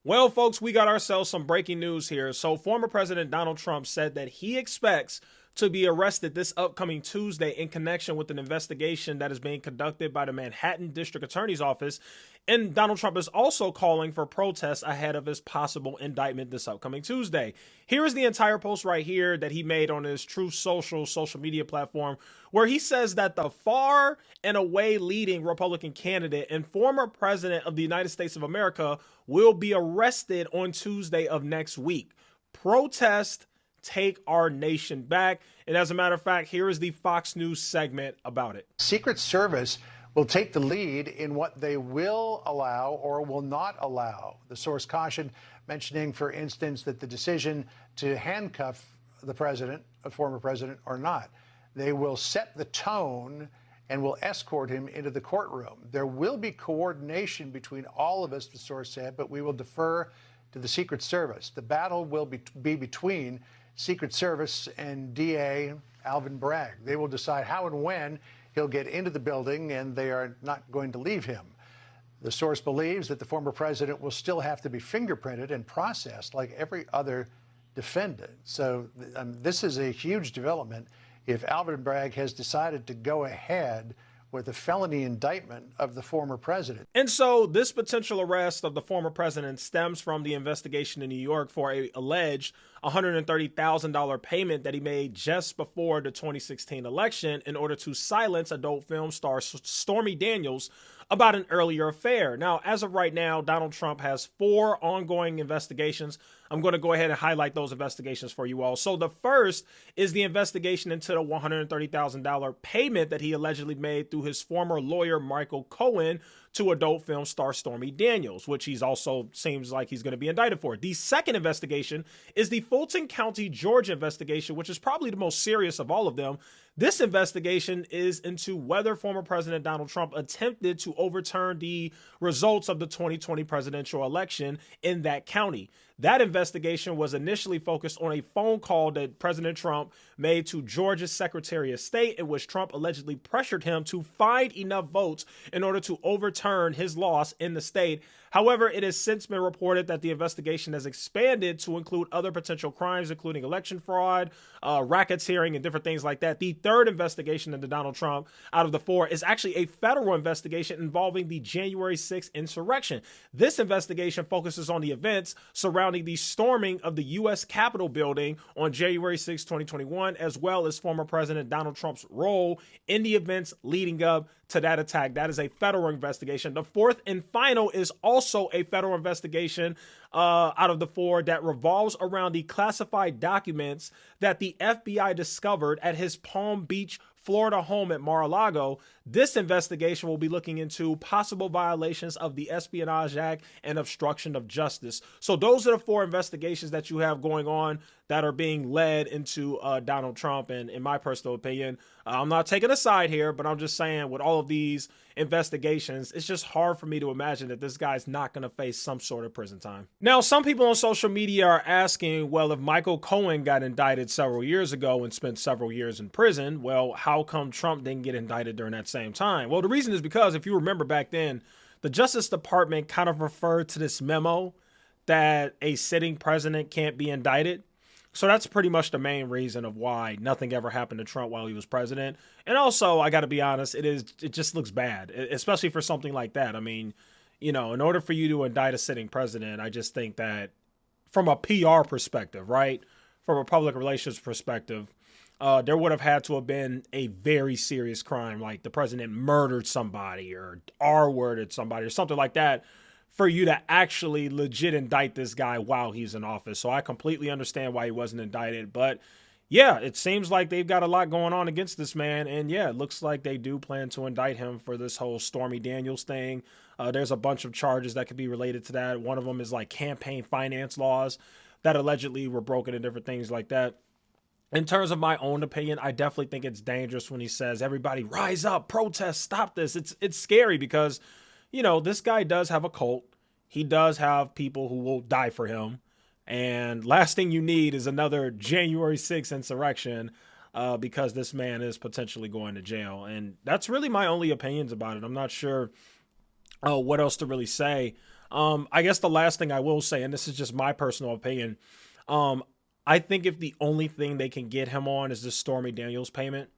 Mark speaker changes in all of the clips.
Speaker 1: Well, folks, we got ourselves some breaking news here. So, former President Donald Trump said that he expects to be arrested this upcoming Tuesday in connection with an investigation that is being conducted by the Manhattan District Attorney's Office. And Donald Trump is also calling for protests ahead of his possible indictment this upcoming Tuesday. Here is the entire post right here that he made on his Truth social media platform, where he says that the far and away leading Republican candidate and former president of the United States of America will be arrested on Tuesday of next week. Protest, take our nation back. And as a matter of fact, here is the Fox News segment about it.
Speaker 2: Secret Service will take the lead in what they will allow or will not allow. The source cautioned, mentioning, for instance, that the decision to handcuff the president, a former president or not, they will set the tone and will escort him into the courtroom. There will be coordination between all of us, the source said, but we will defer to the Secret Service. The battle will be between Secret Service and DA Alvin Bragg. They will decide how and when he'll get into the building, and they are not going to leave him. The source believes that the former president will still have to be fingerprinted and processed like every other defendant. So this is a huge development if Alvin Bragg has decided to go ahead with a felony indictment of the former president.
Speaker 1: And so this potential arrest of the former president stems from the investigation in New York for a alleged $130,000 payment that he made just before the 2016 election in order to silence adult film star Stormy Daniels about an earlier affair. Now, as of right now, Donald Trump has 4 ongoing investigations. I'm going to go ahead and highlight those investigations for you all. So the first is the investigation into the $130,000 payment that he allegedly made through his former lawyer, Michael Cohen, to adult film star Stormy Daniels, which he's also seems like he's going to be indicted for. The second investigation is the Fulton County, Georgia investigation, which is probably the most serious of all of them. This investigation is into whether former President Donald Trump attempted to overturn the results of the 2020 presidential election in that county. That investigation was initially focused on a phone call that President Trump made to Georgia's Secretary of State, in which Trump allegedly pressured him to find enough votes in order to overturn his loss in the state. However, it has since been reported that the investigation has expanded to include other potential crimes, including election fraud, racketeering, and different things like that. The third investigation into Donald Trump out of the 4 is actually a federal investigation involving the January 6th insurrection. This investigation focuses on the events surrounding the storming of the U.S. Capitol building on January 6, 2021, as well as former President Donald Trump's role in the events leading up to that attack. That is a federal investigation. The fourth and final is also a federal investigation out of the 4 that revolves around the classified documents that the FBI discovered at his Palm Beach, Florida home at Mar-a-Lago. This investigation will be looking into possible violations of the Espionage Act and obstruction of justice. So those are the 4 investigations that you have going on that are being led into Donald Trump. And in my personal opinion, I'm not taking a side here, but I'm just saying with all of these investigations, it's just hard for me to imagine that this guy's not going to face some sort of prison time. Now, some people on social media are asking, well, if Michael Cohen got indicted several years ago and spent several years in prison, well, how come Trump didn't get indicted during that same time? Well, the reason is because if you remember back then, the Justice Department kind of referred to this memo that a sitting president can't be indicted. So that's pretty much the main reason of why nothing ever happened to Trump while he was president. And also, I got to be honest, it just looks bad, especially for something like that. I mean, you know, in order for you to indict a sitting president, I just think that from a PR perspective, right, from a public relations perspective, there would have had to have been a very serious crime, like the president murdered somebody or R-worded somebody or something like that, for you to actually legit indict this guy while he's in office. So I completely understand why he wasn't indicted. But yeah, it seems like they've got a lot going on against this man. And yeah, it looks like they do plan to indict him for this whole Stormy Daniels thing. There's a bunch of charges that could be related to that. One of them is like campaign finance laws that allegedly were broken and different things like that. In terms of my own opinion, I definitely think it's dangerous when he says, everybody rise up, protest, stop this. It's scary because, you know, this guy does have a cult. He does have people who will die for him. And last thing you need is another January 6th insurrection because this man is potentially going to jail. And that's really my only opinions about it. I'm not sure what else to really say I guess the last thing I will say, and this is just my personal opinion, I think if the only thing they can get him on is the Stormy Daniels payment,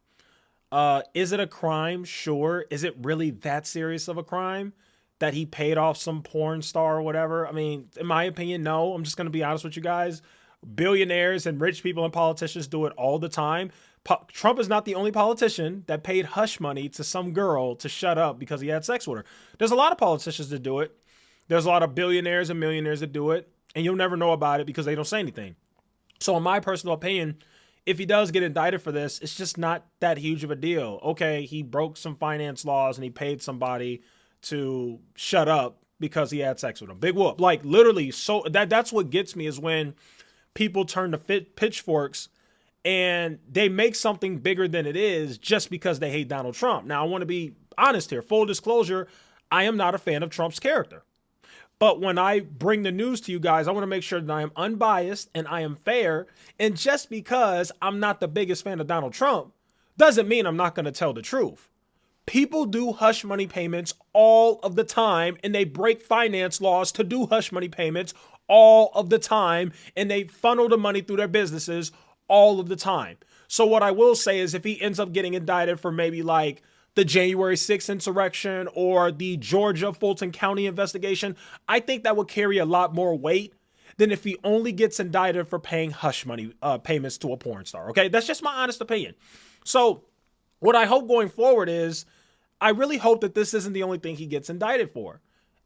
Speaker 1: is it a crime? Sure. Is it really that serious of a crime that he paid off some porn star or whatever? I mean, in my opinion, no. I'm just going to be honest with you guys. Billionaires and rich people and politicians do it all the time. Trump is not the only politician that paid hush money to some girl to shut up because he had sex with her. There's a lot of politicians that do it. There's a lot of billionaires and millionaires that do it, and you'll never know about it because they don't say anything. So in my personal opinion, if he does get indicted for this, it's just not that huge of a deal. Okay, he broke some finance laws and he paid somebody to shut up because he had sex with him. Big whoop. Like literally, so that's what gets me is when people turn to pitchforks and they make something bigger than it is just because they hate Donald Trump. Now, I want to be honest here. Full disclosure, I am not a fan of Trump's character. But when I bring the news to you guys, I want to make sure that I am unbiased and I am fair. And just because I'm not the biggest fan of Donald Trump doesn't mean I'm not going to tell the truth. People do hush money payments all of the time, and they break finance laws to do hush money payments all of the time, and they funnel the money through their businesses all of the time. So what I will say is if he ends up getting indicted for maybe like the January 6th insurrection or the Georgia Fulton County investigation, I think that would carry a lot more weight than if he only gets indicted for paying hush money payments to a porn star. Okay, that's just my honest opinion. So what I hope going forward is I really hope that this isn't the only thing he gets indicted for.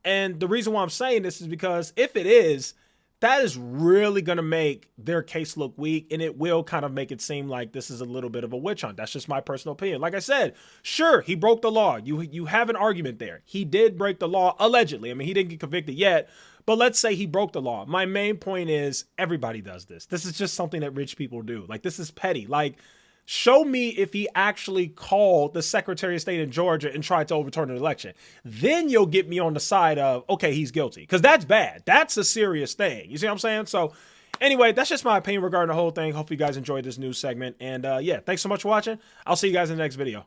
Speaker 1: And the reason why I'm saying this is because if it is, that is really going to make their case look weak, and it will kind of make it seem like this is a little bit of a witch hunt. That's just my personal opinion. Like I said, sure, he broke the law. You have an argument there. He did break the law, allegedly. I mean, he didn't get convicted yet, but let's say he broke the law. My main point is everybody does this. This is just something that rich people do. Like, this is petty. Like, show me if he actually called the Secretary of State in Georgia and tried to overturn an election. Then you'll get me on the side of, okay, he's guilty. Because that's bad. That's a serious thing. You see what I'm saying? So anyway, that's just my opinion regarding the whole thing. Hope you guys enjoyed this news segment. And yeah, thanks so much for watching. I'll see you guys in the next video.